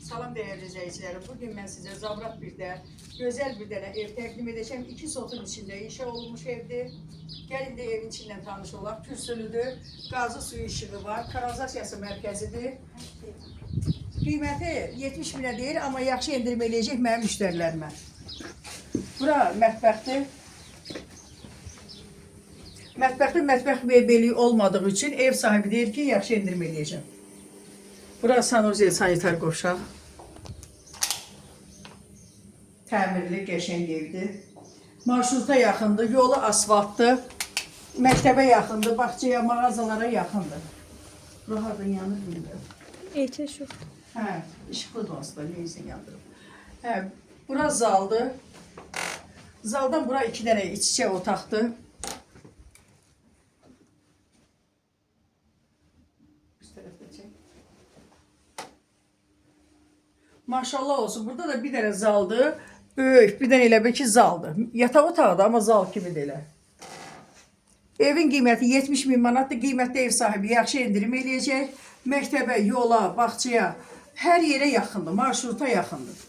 Salam değerli izleyicilerim. Bugün ben size zabrak bir de güzel bir tane ev təqdim edeceğim. İki sotun içinde inşa olmuş evdir. Gelin de evin içinden tanış olaq. Pürsülüdür. Gazı suyu işığı var. Kanalizasiyası mərkəzidir. Qiyməti 70 minə deyil, amma yaxşı endirmə eləyəcək mənim müştərilərimə. Bura mətbəxdir. Mətbəxdə mətbəx mebeli olmadığı üçün ev sahibi deyir ki, yaxşı endirmə eləyəcəm. Bura sanuzel sanitar qovşaq. Təmirli, qəşəng evdir. Marşruta yaxındır, yolu asfaltdır. Məktəbə yaxındır, bağçaya, mağazalara yaxındır. Bura hardan yanır bilmirəm. Ehtiyat yok. Hə, işıqlı da aslında, neyse yandırıb. Hə, bura zaldır. Zaldan bura 2 dənə iç-içə otaqdır. Üst tərəfdə çək. Maşallah olsun, burada da bir dənə zaldır. Böyük, bir dənə elə bil ki zaldır. Yataq otağıdır, amma zal kimidir elə. Evin qiyməti 70 min manatdır. Qiymətli ev sahibi yaxşı endirim eləyəcək. Məktəbə, yola, bağçaya, hər yerə yaxındır, marşruta yaxındır.